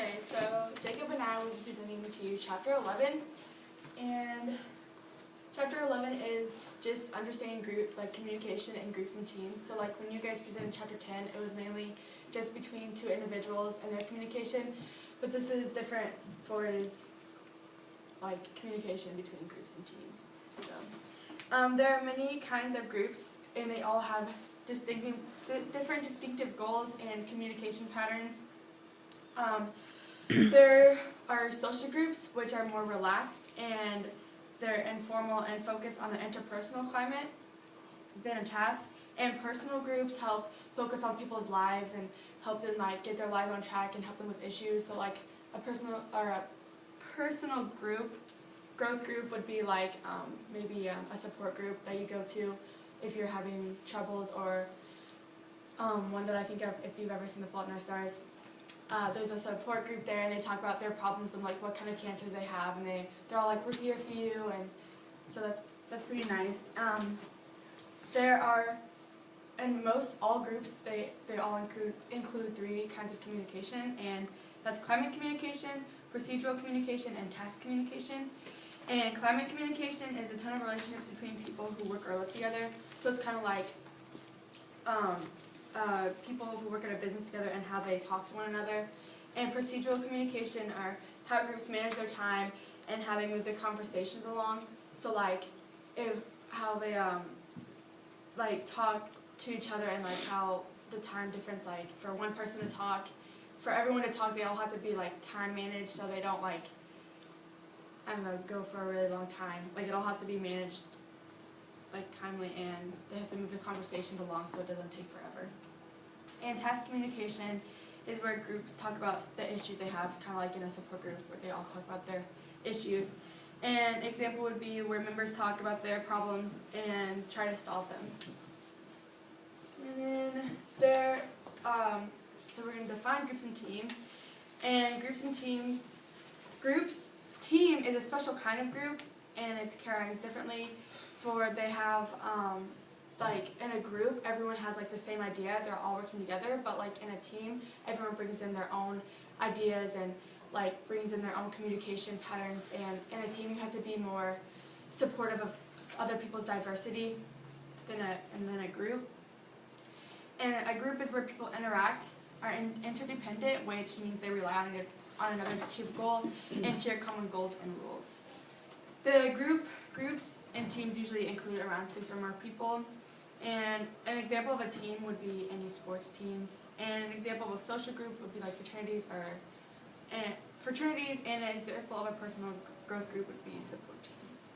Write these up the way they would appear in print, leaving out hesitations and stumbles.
Okay, so Jacob and I will be presenting to you Chapter 11, and Chapter 11 is just understanding communication in groups and teams. So like when you guys presented Chapter 10, it was mainly just between two individuals and their communication, but this is different for it is like communication between groups and teams. So there are many kinds of groups, and they all have different distinctive goals and communication patterns. There are social groups, which are more relaxed, and they're informal and focus on the interpersonal climate than a task. And personal groups help focus on people's lives and help them get their lives on track and help them with issues. So like a personal growth group would be like maybe a support group that you go to if you're having troubles, or one that I think of if you've ever seen The Fault in Our Stars. There's a support group there, and they talk about their problems and like what kind of cancers they have, and they're all like, we're here for you, and so that's pretty nice. And all groups, they all include three kinds of communication, and that's climate communication, procedural communication, and task communication. And climate communication is a ton of relationships between people who work or live together. So it's kind of like people who work at a business together and how they talk to one another. And procedural communication are how groups manage their time and how they move their conversations along. So like how they talk to each other, and like how the time difference, like for one person to talk, for everyone to talk, they all have to be like time managed, so they don't go for a really long time. Like it all has to be managed like timely, and they have to move the conversations along so it doesn't take forever. And task communication is where groups talk about the issues they have, kind of like in a support group where they all talk about their issues. An example would be where members talk about their problems and try to solve them. And then so we're going to define groups and teams. And team is a special kind of group, and it's characterized differently. They have in a group, everyone has like the same idea, they're all working together, but like in a team, everyone brings in their own ideas and like brings in their own communication patterns. And in a team, you have to be more supportive of other people's diversity than a group. And a group is where people interact, are interdependent, which means they rely on another to achieve a goal and share common goals and rules. The groups and teams usually include around 6 or more people. And an example of a team would be any sports teams. And an example of a social group would be like fraternities, and an example of a personal growth group would be support teams.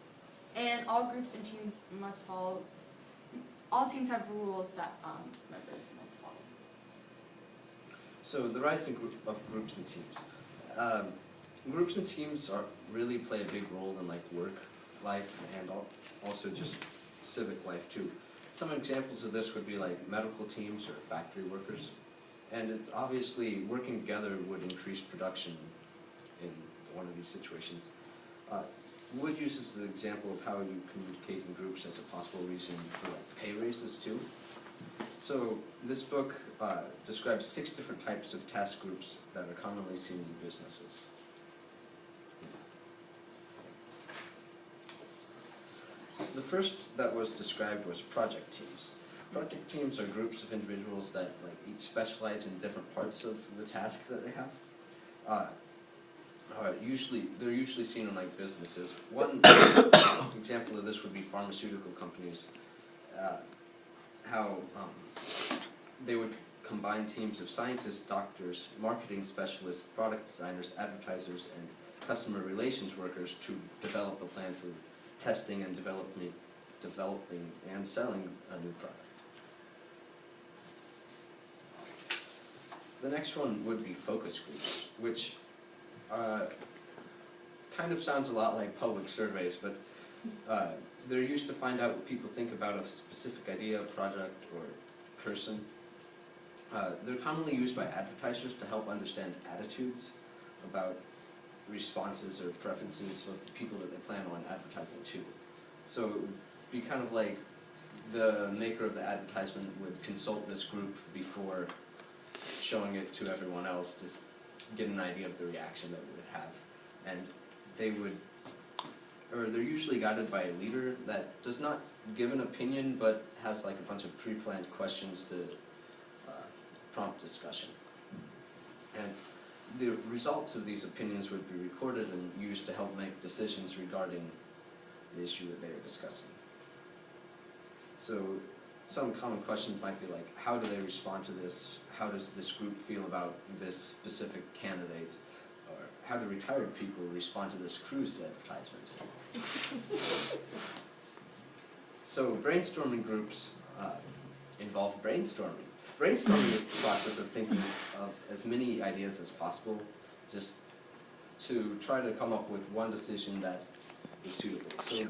And all groups and teams must follow. All teams have rules that members must follow. So the rise of groups and teams. Groups and teams really play a big role in like work life and also just civic life too. Some examples of this would be like medical teams or factory workers. And it's obviously working together would increase production in one of these situations. Wood uses the example of how you communicate in groups as a possible reason for like pay raises too. So this book describes 6 different types of task groups that are commonly seen in businesses. The first that was described was project teams. Project teams are groups of individuals that each specialize in different parts of the task that they have. They're usually seen in like businesses. One example of this would be pharmaceutical companies. How they would combine teams of scientists, doctors, marketing specialists, product designers, advertisers, and customer relations workers to develop a plan for testing and developing and selling a new product. The next one would be focus groups, which kind of sounds a lot like public surveys, but they're used to find out what people think about a specific idea, project, or person. They're commonly used by advertisers to help understand attitudes about responses or preferences of the people that they plan on advertising to. So it would be kind of like the maker of the advertisement would consult this group before showing it to everyone else, just get an idea of the reaction that we would have. And they're usually guided by a leader that does not give an opinion, but has like a bunch of pre-planned questions to prompt discussion. And the results of these opinions would be recorded and used to help make decisions regarding the issue that they are discussing. So some common questions might be like, how do they respond to this? How does this group feel about this specific candidate? Or how do retired people respond to this cruise advertisement? So brainstorming groups involve brainstorming. Brainstorming is the process of thinking of as many ideas as possible, just to try to come up with one decision that is suitable. So